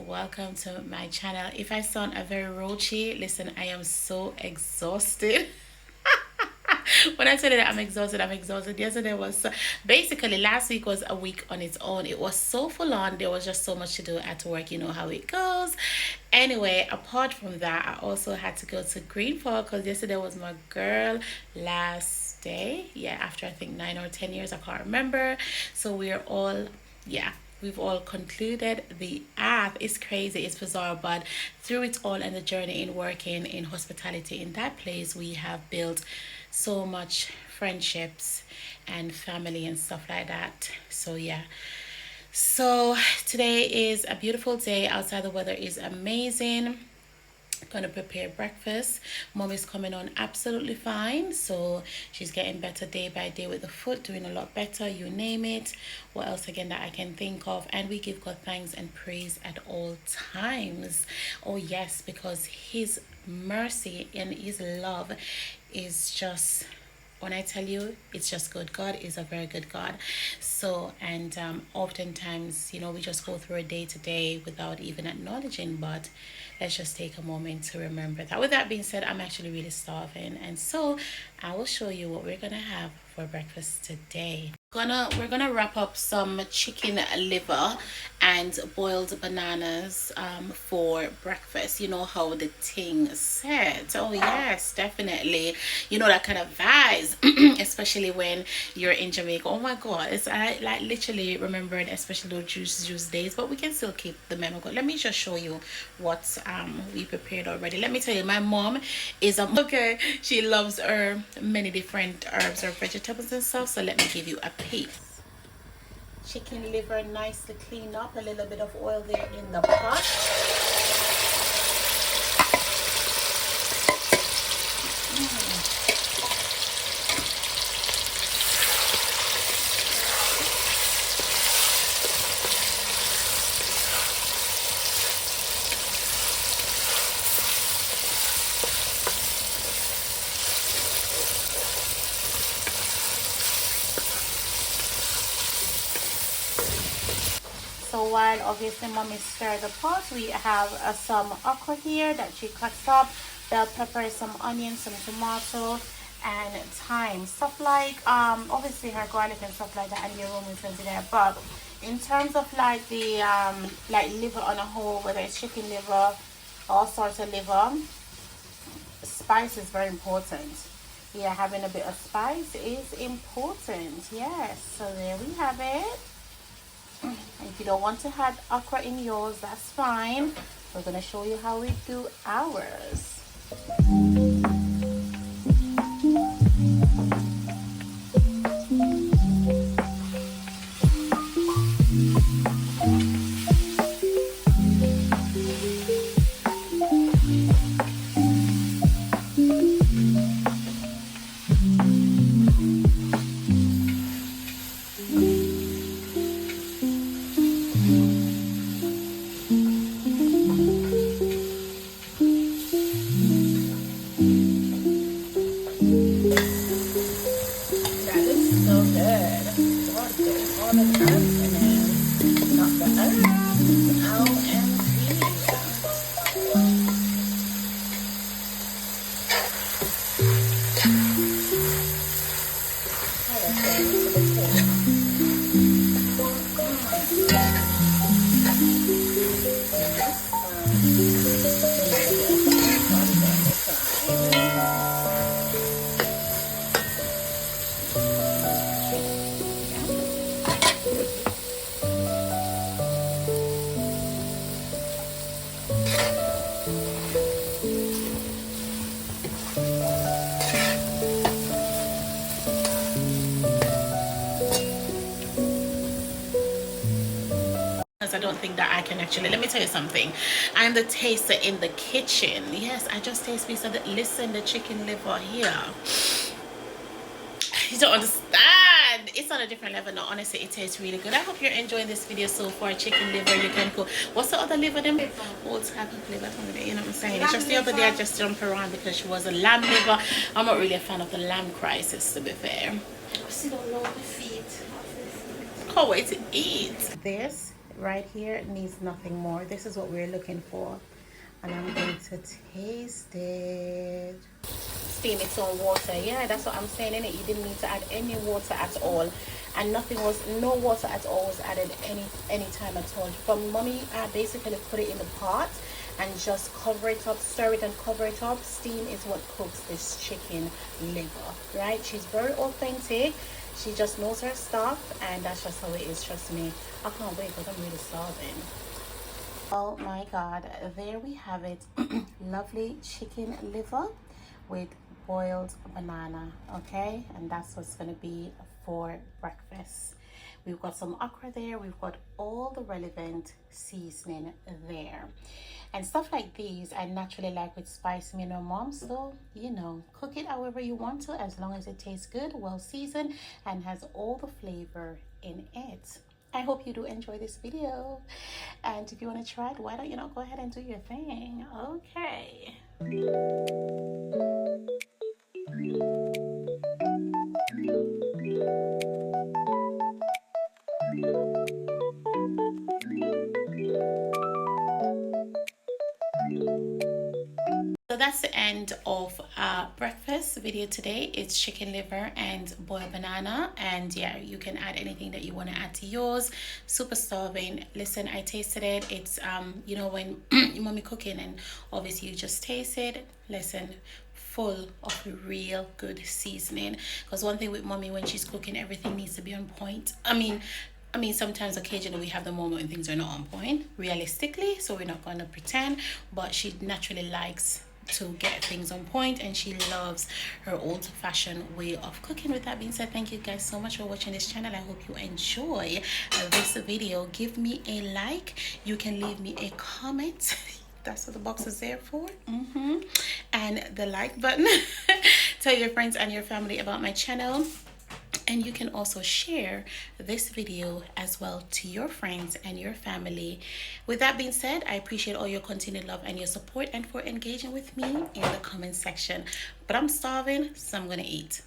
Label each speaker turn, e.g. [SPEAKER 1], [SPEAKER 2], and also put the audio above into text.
[SPEAKER 1] welcome to my channel. If I sound a very roachy, listen, I am so exhausted. When I tell you that I'm exhausted, I'm exhausted. Yesterday was basically, last week was a week on its own. It was so full on. There was just so much to do at work. You know how it goes. Anyway, apart from that, I also had to go to Greenfall because yesterday was my girl last day. Yeah, after I think 9 or 10 years, I can't remember. So we're all, yeah, we've all concluded the app. Is crazy, it's bizarre, but through it all and the journey in working in hospitality in that place, we have built so much friendships and family and stuff like that. So yeah, so today is a beautiful day outside. The weather is amazing. Gonna prepare breakfast. Mom is coming on absolutely fine, so she's getting better day by day with the foot, doing a lot better, you name it. What else again that I can think of? And we give God thanks and praise at all times. Oh yes, because his mercy and his love is just, when I tell you, it's just good. God is a very good God. So, and oftentimes, you know, we just go through a day to day without even acknowledging, but let's just take a moment to remember that. With that being said, I'm actually really starving, and so I will show you what we're gonna have for breakfast today. We're gonna wrap up some chicken liver and boiled bananas for breakfast. You know how the thing said. Oh yes, definitely. You know that kind of vibes, especially when you're in Jamaica. Oh my god, it's I like literally remembering, especially those juice days. But we can still keep the memo going. Let me just show you what we prepared already. Let me tell you, my mom is a okay. She loves her many different herbs or vegetables and stuff. So let me give you a piece. Chicken liver nicely cleaned up, a little bit of oil there in the pot. So while obviously mommy stir the pot, we have some okra here that she cuts up, bell pepper, some onions, some tomato, and thyme. Stuff like obviously her garlic and stuff like that, and the aroma is going to be there. But in terms of like the like liver on a whole, whether it's chicken liver, all sorts of liver, spice is very important. Yeah, having a bit of spice is important. Yes, so there we have it. If you don't want to have okra in yours, that's fine. We're going to show you how we do ours. I don't think that I can actually, let me tell you something, I'm the taster in the kitchen. Yes, I just taste piece of the, listen, the chicken liver here, you don't understand, it's on a different level now. Honestly, it tastes really good. I hope you're enjoying this video so far. Chicken liver, you can cook, what's the other liver then? Old type of liver, you know what I'm saying? It's just the other day I just jumped around because she was a lamb liver. I'm not really a fan of the lamb crisis, to be fair. I still don't know the feet. Can't wait to eat. This right here needs nothing more. This is what we're looking for. And I'm going to taste it. Steam its own water. Yeah, that's what I'm saying, innit? You didn't need to add any water at all. And no water at all was added any time at all. From mommy, I basically put it in the pot and just cover it up, stir it and cover it up. Steam is what cooks this chicken liver, right? She's very authentic. She just knows her stuff, and that's just how it is. Trust me. I can't wait because I'm really starving. Oh my god, there we have it. Lovely chicken liver with boiled banana, okay? And that's what's gonna be for breakfast. We've got some okra there. We've got all the relevant seasoning there. And stuff like these I naturally like with spice, me and my mom. So, you know, cook it however you want to, as long as it tastes good, well seasoned, and has all the flavor in it. I hope you do enjoy this video. And if you want to try it, why don't you go ahead and do your thing? Okay. So that's the end of our breakfast video today. It's chicken liver and boiled banana, and yeah, you can add anything that you want to add to yours. Super starving. Listen, I tasted it. It's you know, when your mommy cooking and obviously you just taste it. Listen, full of real good seasoning, because one thing with mommy, when she's cooking, everything needs to be on point. I mean, sometimes occasionally we have the moment when things are not on point, realistically, so we're not going to pretend, but she naturally likes to get things on point, and she loves her old-fashioned way of cooking. With that being said, thank you guys so much for watching this channel. I hope you enjoy this video. Give me a like. You can leave me a comment. That's what the box is there for. And the like button. Tell your friends and your family about my channel. And you can also share this video as well to your friends and your family. With that being said, I appreciate all your continued love and your support, and for engaging with me in the comment section. But I'm starving, so I'm gonna eat.